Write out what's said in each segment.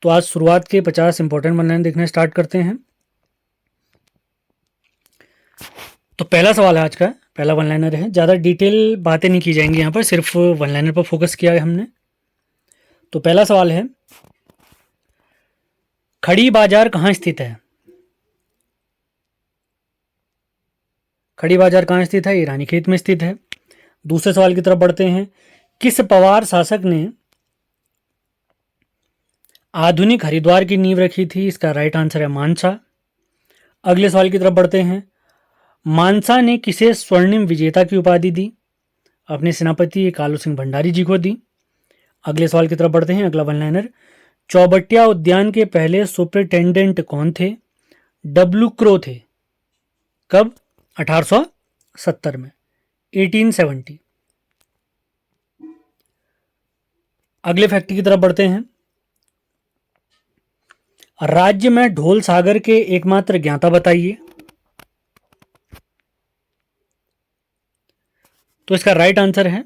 तो आज शुरुआत के 50 इंपॉर्टेंट वन लाइन देखना स्टार्ट करते हैं। तो पहला सवाल है आज का, पहला वन लाइनर है। ज़्यादा डिटेल बातें नहीं की जाएंगी यहाँ पर, सिर्फ वन लाइनर पर फोकस किया है हमने। तो पहला सवाल है, खड़ी बाजार कहाँ स्थित है? खड़ी बाजार कहाँ स्थित है? ये रानीखेत में स्थित है। दूसरे सवाल की तरफ बढ़ते हैं। किस पवार शासक ने आधुनिक हरिद्वार की नींव रखी थी? इसका राइट आंसर है मानसा। अगले सवाल की तरफ बढ़ते हैं। मानसा ने किसे स्वर्णिम विजेता की उपाधि दी? अपने सेनापति कालू सिंह भंडारी जी को दी। अगले सवाल की तरफ बढ़ते हैं। अगला वन लाइनर, चौबटिया उद्यान के पहले सुपरिटेंडेंट कौन थे? डब्ल्यू क्रो थे। कब? 1870 में, 1870। अगले फैक्ट की तरफ बढ़ते हैं। राज्य में ढोल सागर के एकमात्र ज्ञाता बताइए। तो इसका राइट आंसर है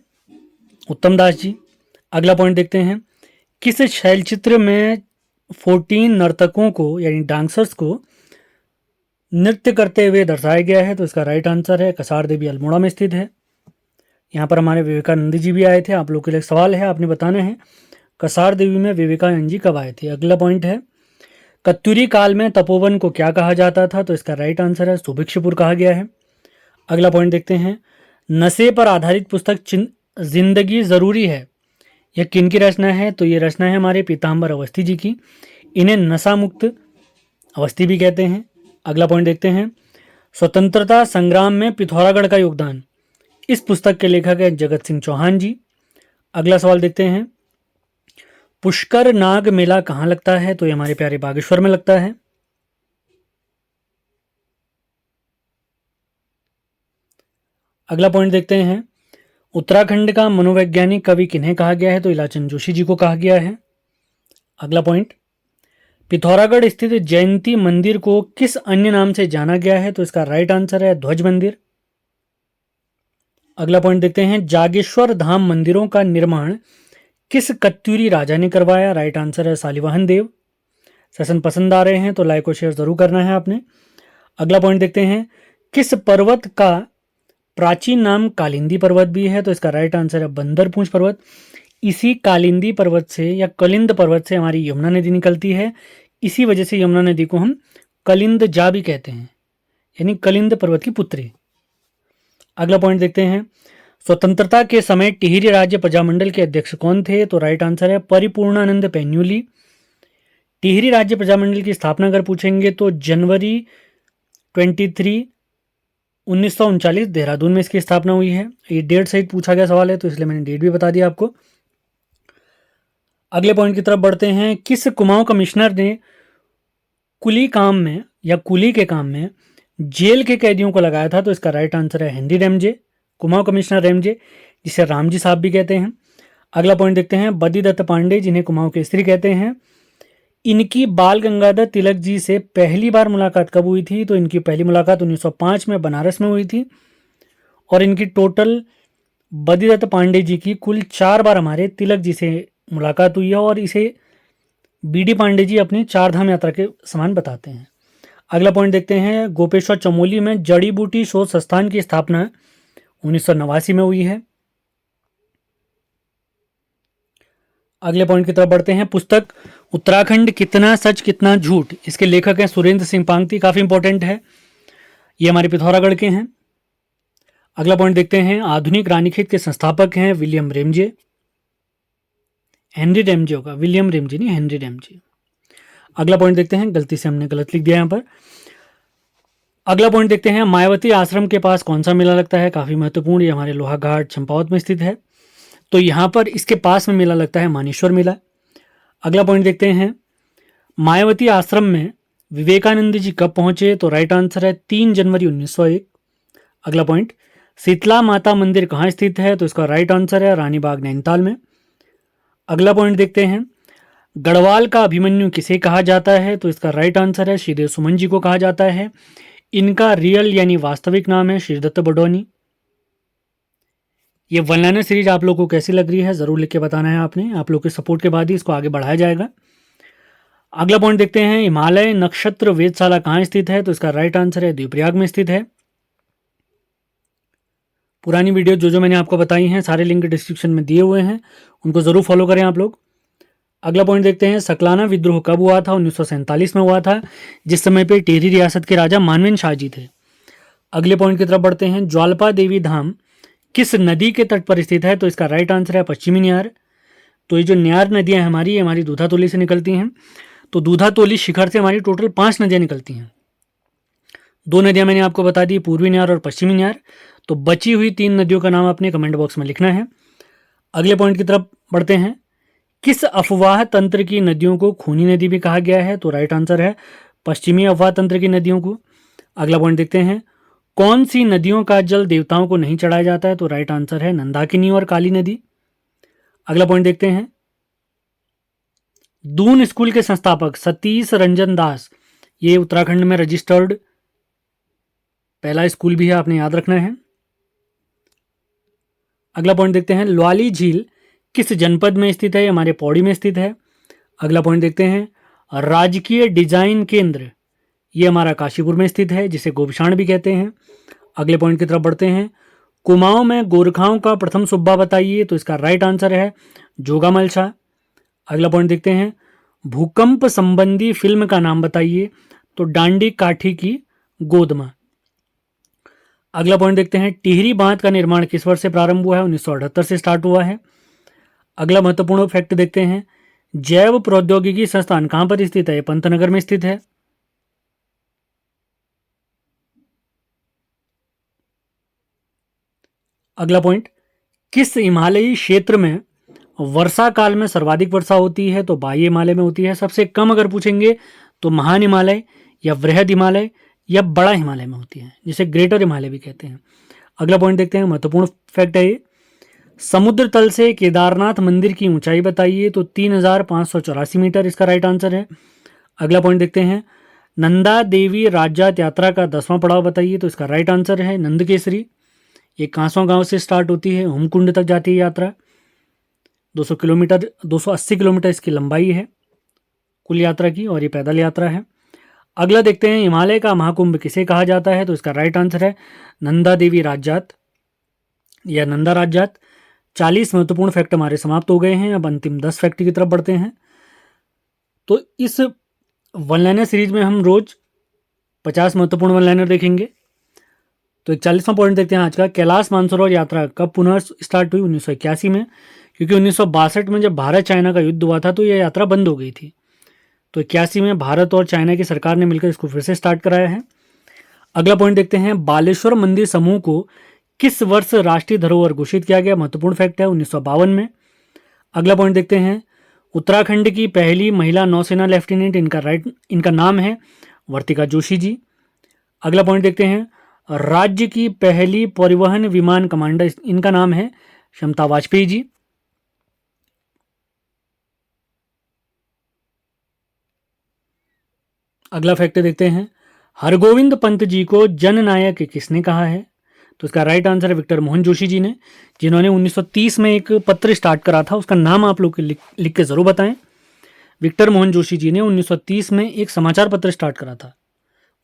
उत्तम दास जी। अगला पॉइंट देखते हैं। किस शैलचित्र में 14 नर्तकों को यानी डांसर्स को नृत्य करते हुए दर्शाया गया है? तो इसका राइट आंसर है कसार देवी अल्मोड़ा में स्थित है। यहाँ पर हमारे विवेकानंद जी भी आए थे। आप लोग के लिए सवाल है, आपने बताना है कसार देवी में विवेकानंद जी कब आए थे। अगला पॉइंट है, कत्यूरी काल में तपोवन को क्या कहा जाता था? तो इसका राइट आंसर है सुभिक्षपुर कहा गया है। अगला पॉइंट देखते हैं। नशे पर आधारित पुस्तक जिंदगी जरूरी है, यह किन की रचना है? तो ये रचना है हमारे पीताम्बर अवस्थी जी की। इन्हें नशा मुक्त अवस्थी भी कहते हैं। अगला पॉइंट देखते हैं। स्वतंत्रता संग्राम में पिथौरागढ़ का योगदान, इस पुस्तक के लेखक है जगत सिंह चौहान जी। अगला सवाल देखते हैं। पुष्कर नाग मेला कहाँ लगता है? तो ये हमारे प्यारे बागेश्वर में लगता है। अगला पॉइंट देखते हैं। उत्तराखंड का मनोवैज्ञानिक कवि किन्हें कहा गया है? तो इलाचंद जोशी जी को कहा गया है। अगला पॉइंट, पिथौरागढ़ स्थित जयंती मंदिर को किस अन्य नाम से जाना गया है? तो इसका राइट आंसर है ध्वज मंदिर। अगला पॉइंट देखते हैं। जागेश्वर धाम मंदिरों का निर्माण किस कत्यूरी राजा ने करवाया? राइट आंसर है शालिवाहन देव। सेशन पसंद आ रहे हैं तो लाइक और शेयर जरूर करना है आपने। अगला पॉइंट देखते हैं। किस पर्वत का प्राचीन नाम कालिंदी पर्वत भी है? तो इसका राइट आंसर है बंदरपूंछ पर्वत। इसी कालिंदी पर्वत से या कलिंद पर्वत से हमारी यमुना नदी निकलती है। इसी वजह से यमुना नदी को हम कलिंद जा भी कहते हैं, यानी कलिंद पर्वत की पुत्री। अगला पॉइंट देखते हैं। स्वतंत्रता के समय टिहरी राज्य प्रजामंडल के अध्यक्ष कौन थे? तो राइट आंसर है परिपूर्णानंद पैन्यूली। टिहरी राज्य प्रजामंडल की स्थापना अगर पूछेंगे तो जनवरी 23, 1939 देहरादून में इसकी स्थापना हुई है। ये डेट सहित पूछा गया सवाल है तो इसलिए मैंने डेट भी बता दिया आपको। अगले पॉइंट की तरफ बढ़ते हैं। किस कुमाऊं कमिश्नर ने कुली काम में या कुली के काम में जेल के कैदियों को लगाया था? तो इसका राइट आंसर है Henry Ramsay, Kumaon commissioner Ramsay, जिसे रामजी साहब भी कहते हैं। अगला पॉइंट देखते हैं। बद्रीदत्त पांडे, जिन्हें कुमाऊं के स्त्री कहते हैं, इनकी बाल गंगाधर तिलक जी से पहली बार मुलाकात कब हुई थी? तो इनकी पहली मुलाकात 1905 में बनारस में हुई थी। और इनकी टोटल बद्रीदत्त पांडे जी की कुल 4 बार हमारे तिलक जी से मुलाकात हुई है और इसे बीडी पांडे जी अपनी 4 धाम यात्रा के समान बताते हैं। अगला पॉइंट देखते हैं। गोपेश्वर चमोली में जड़ी बूटी शोध संस्थान की स्थापना 1989 में हुई है। अगले पॉइंट की तरफ बढ़ते हैं। पुस्तक उत्तराखंड कितना सच कितना झूठ, इसके लेखक हैं सुरेंद्र सिंह पांगती। काफी इंपॉर्टेंट है, ये हमारे पिथौरागढ़ के हैं। अगला पॉइंट देखते हैं। आधुनिक रानीखेत के संस्थापक हैं विलियम रेमजे। हेनरी रेमजे होगा, विलियम रेमजे नहीं, हेनरी रेमजे। अगला पॉइंट देखते हैं। गलती से हमने गलत लिख दिया यहाँ पर। अगला पॉइंट देखते हैं। मायावती आश्रम के पास कौन सा मेला लगता है? काफी महत्वपूर्ण, ये हमारे लोहाघाट चंपावत में स्थित है। तो यहाँ पर इसके पास में मेला लगता है मानेश्वर मेला। अगला पॉइंट देखते हैं। मायावती आश्रम में विवेकानंद जी कब पहुंचे? तो राइट आंसर है 3 जनवरी 1901। अगला पॉइंट, शीतला माता मंदिर कहाँ स्थित है? तो इसका राइट आंसर है रानीबाग नैनीताल में। अगला पॉइंट देखते हैं। गढ़वाल का अभिमन्यु किसे कहा जाता है? तो इसका राइट आंसर है श्रीदेव सुमन जी को कहा जाता है। इनका रियल यानी वास्तविक नाम है श्रीदत्त बडोनी। ये वन लाइनर सीरीज आप लोगों को कैसी लग रही है जरूर लिख के बताना है आपने। आप लोग के सपोर्ट के बाद ही इसको आगे बढ़ाया जाएगा। अगला पॉइंट देखते हैं, हिमालय नक्षत्र वेधशाला कहाँ स्थित है? तो इसका राइट आंसर है द्वीप्रयाग में स्थित है। पुरानी वीडियो जो मैंने आपको बताई हैं सारे लिंक डिस्क्रिप्शन में दिए हुए हैं, उनको ज़रूर फॉलो करें आप लोग। अगला पॉइंट देखते हैं, सकलाना विद्रोह कब हुआ था? 1947 में हुआ था, जिस समय पे टिहरी रियासत के राजा मानवेंद्र शाह जी थे। अगले पॉइंट की तरफ बढ़ते हैं, ज्वालपा देवी धाम किस नदी के तट पर स्थित है? तो इसका राइट आंसर है पश्चिमी न्यार। तो ये जो न्यार नदियां हमारी हमारी दूधातोली से निकलती हैं। तो दूधातोली शिखर से हमारी टोटल 5 नदियां निकलती हैं। 2 नदियां मैंने आपको बता दी, पूर्वी न्यार और पश्चिमी न्यार। तो बची हुई 3 नदियों का नाम अपने कमेंट बॉक्स में लिखना है। अगले पॉइंट की तरफ बढ़ते हैं, किस अफवाह तंत्र की नदियों को खूनी नदी भी कहा गया है? तो राइट आंसर है पश्चिमी अफवाह तंत्र की नदियों को। अगला पॉइंट देखते हैं, कौन सी नदियों का जल देवताओं को नहीं चढ़ाया जाता है? तो राइट आंसर है नंदाकिनी और काली नदी। अगला पॉइंट देखते हैं, दून स्कूल के संस्थापक सतीश रंजन दास, ये उत्तराखंड में रजिस्टर्ड पहला स्कूल भी है, आपने याद रखना है। अगला पॉइंट देखते हैं, ल्वाली झील किस जनपद में स्थित है? हमारे पौड़ी में स्थित है। अगला पॉइंट देखते हैं, राजकीय डिजाइन केंद्र, ये हमारा काशीपुर में स्थित है, जिसे गोपशाण भी कहते हैं। अगले पॉइंट की तरफ बढ़ते हैं, कुमाऊं में गोरखाओं का प्रथम सूबा बताइए? तो इसका राइट आंसर है जोगामल शाह। अगला पॉइंट देखते हैं, भूकंप संबंधी फिल्म का नाम बताइए? तो डांडी काठी की गोदमा। अगला पॉइंट देखते हैं, टिहरी बांध का निर्माण किस वर्ष से प्रारंभ हुआ है? 1978 से स्टार्ट हुआ है। अगला महत्वपूर्ण फैक्ट देखते हैं, जैव प्रौद्योगिकी संस्थान कहां पर स्थित है? पंतनगर में स्थित है। अगला पॉइंट, किस हिमालयी क्षेत्र में वर्षा काल में सर्वाधिक वर्षा होती है? तो बाह्य हिमालय में होती है। सबसे कम अगर पूछेंगे तो महान हिमालय या वृहद हिमालय या बड़ा हिमालय में होती है, जिसे ग्रेटर हिमालय भी कहते हैं। अगला पॉइंट देखते हैं, महत्वपूर्ण फैक्ट है ये, समुद्र तल से केदारनाथ मंदिर की ऊंचाई बताइए? तो 3584 मीटर इसका राइट आंसर है। अगला पॉइंट देखते हैं, नंदा देवी राज्यात यात्रा का 10वां पड़ाव बताइए? तो इसका राइट आंसर है नंदकेसरी। ये कांसवां गांव से स्टार्ट होती है, होमकुंड तक जाती है यात्रा। 280 किलोमीटर इसकी लंबाई है कुल यात्रा की, और ये पैदल यात्रा है। अगला देखते हैं, हिमालय का महाकुंभ किसे कहा जाता है? तो इसका राइट आंसर है नंदा देवी राज्यात या नंदा राज्यात। 40 महत्वपूर्ण फैक्ट हमारे समाप्त हो गए हैं। अब अंतिम 10 फैक्ट की तरफ बढ़ते हैं। तो इस वन लाइनर सीरीज में हम रोज 50 महत्वपूर्ण वन लाइनर देखेंगे। तो 41वां पॉइंट देखते हैं आज का, कैलाश मानसरोवर यात्रा कब पुनः स्टार्ट हुई? 1981 में, क्योंकि 1962 में जब भारत चाइना का युद्ध हुआ था तो यह यात्रा बंद हो गई थी। तो 81 में भारत और चाइना की सरकार ने मिलकर इसको फिर से स्टार्ट कराया है। अगला पॉइंट देखते हैं, बालेश्वर मंदिर समूह को किस वर्ष राष्ट्रीय धरोहर घोषित किया गया? महत्वपूर्ण फैक्ट है 1952 में। अगला पॉइंट देखते हैं, उत्तराखंड की पहली महिला नौसेना लेफ्टिनेंट, इनका नाम है वर्तिका जोशी जी। अगला पॉइंट देखते हैं, राज्य की पहली परिवहन विमान कमांडर, इनका नाम है क्षमता वाजपेयी जी। अगला फैक्ट देखते हैं, हरगोविंद पंत जी को जननायक किसने कहा है? तो इसका राइट आंसर है विक्टर मोहन जोशी जी ने, जिन्होंने 1930 में एक पत्र स्टार्ट करा था। उसका नाम आप लोग लिख के ज़रूर बताएं। विक्टर मोहन जोशी जी ने 1930 में एक समाचार पत्र स्टार्ट करा था,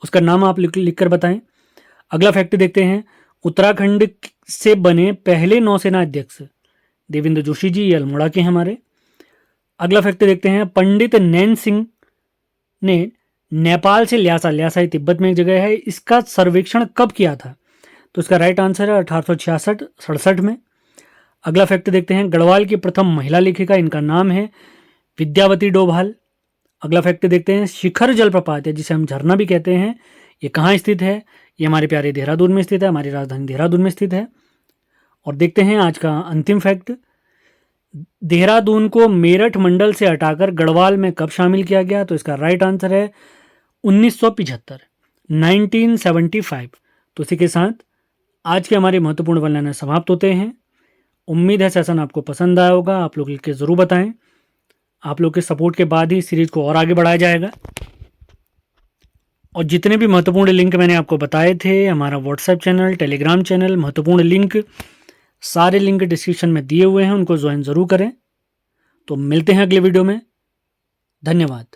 उसका नाम आप लिख कर बताएं। अगला फैक्ट देखते हैं, उत्तराखंड से बने पहले नौसेना अध्यक्ष देवेंद्र जोशी जी, ये अल्मोड़ा के हमारे। अगला फैक्ट देखते हैं, पंडित नैन सिंह ने नेपाल से ल्यासा तिब्बत में एक जगह है, इसका सर्वेक्षण कब किया था? तो इसका राइट आंसर है 1866-67 में। अगला फैक्ट देखते हैं, गढ़वाल की प्रथम महिला लेखिका, इनका नाम है विद्यावती डोभाल। अगला फैक्ट देखते हैं, शिखर जलप्रपात, या जिसे हम झरना भी कहते हैं, ये कहाँ स्थित है? ये हमारे प्यारे देहरादून में स्थित है, हमारी राजधानी देहरादून में स्थित है। और देखते हैं आज का अंतिम फैक्ट, देहरादून को मेरठ मंडल से हटाकर गढ़वाल में कब शामिल किया गया? तो इसका राइट आंसर है 1975, 1975। तो इसी के साथ आज के हमारे महत्वपूर्ण वन लाइनर समाप्त होते हैं। उम्मीद है सेशन आपको पसंद आया होगा। आप लोग लिख के ज़रूर बताएं। आप लोग के सपोर्ट के बाद ही सीरीज को और आगे बढ़ाया जाएगा। और जितने भी महत्वपूर्ण लिंक मैंने आपको बताए थे, हमारा व्हाट्सएप चैनल, टेलीग्राम चैनल, महत्वपूर्ण लिंक, सारे लिंक डिस्क्रिप्शन में दिए हुए हैं, उनको ज्वाइन ज़रूर करें। तो मिलते हैं अगले वीडियो में। धन्यवाद।